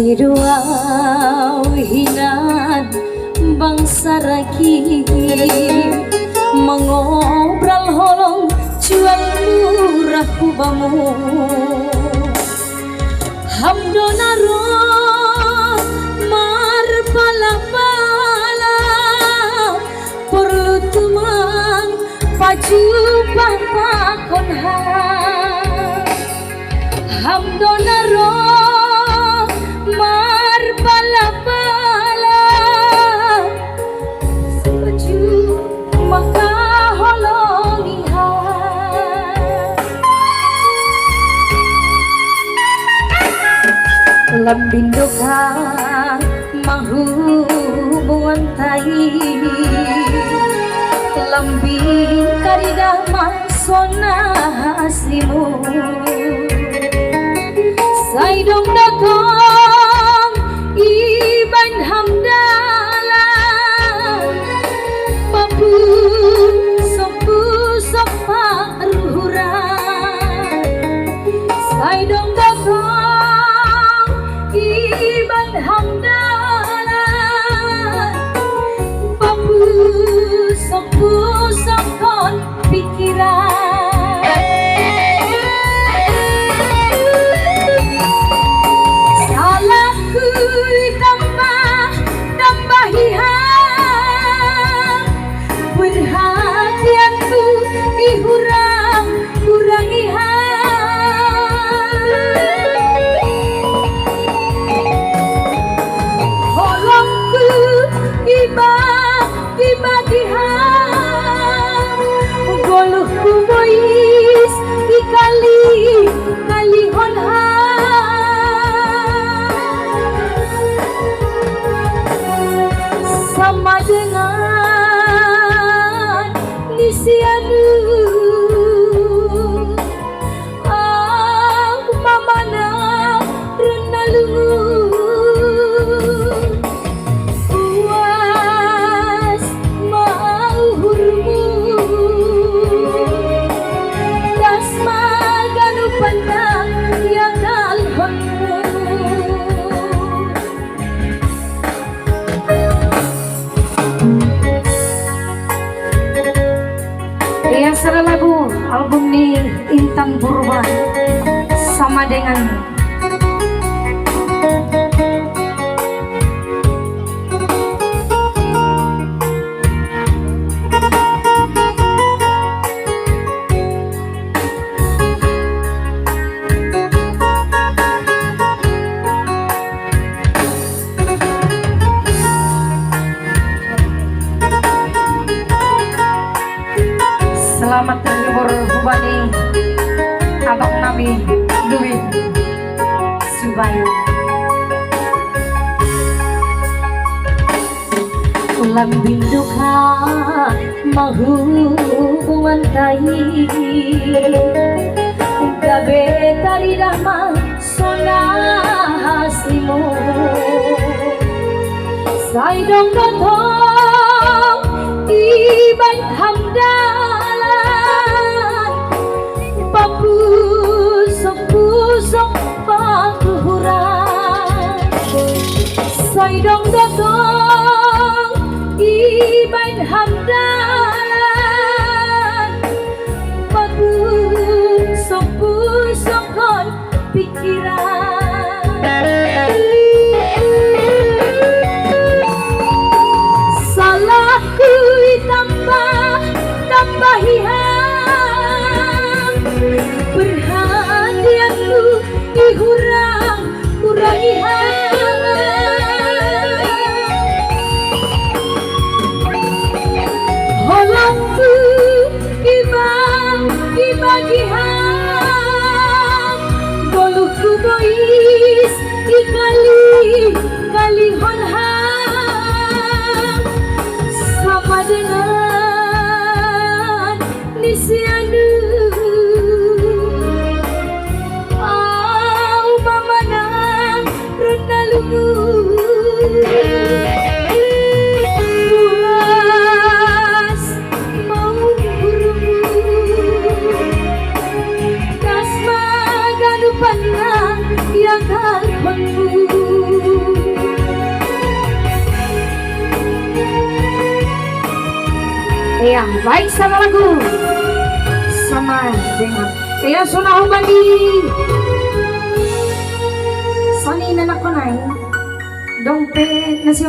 Siruaw hinan bangsa raki mengobrol holong jual murah kubamu hamdonaro mar pala-pala perlu tumang paju pakon hamdonaro mar pala-pala baju maka holongiha lambindo mahu buantai lambing karidah mansona aslimu saidong datang iban hamdala papu sopu sopa ruhura saidong datang iban hamdala papu sopu sopon pikiran salahku tambahihan perhatianku kurangihan holongku ibagihan goluhku bois kali sama dengan nisianu mamana renalungu puas mauhurmu dasma ganupana yang alhonmu yang serah lagu album ni Intan Purba sama dengan selamat terhibur hubani abang Nabi Dwi Subayu ulang binduka mahu buantai gabe tari rahma sona haslimu saidong datang iban hamdala papu sopu sopa kuhuran saidong datang iban hamdalan papu sopu sokon pikiran salahku tambahihan perhatianku kurangihan holongku ibagihan goluhku bois kali honham sama dengan nisianu mamana renalungu puas mau burungmu kasma ganupanna yang kalpanmu Iya, baik sama lagu sama dengan kaya sunahu bandi sani nanak ko nai dong pe nasi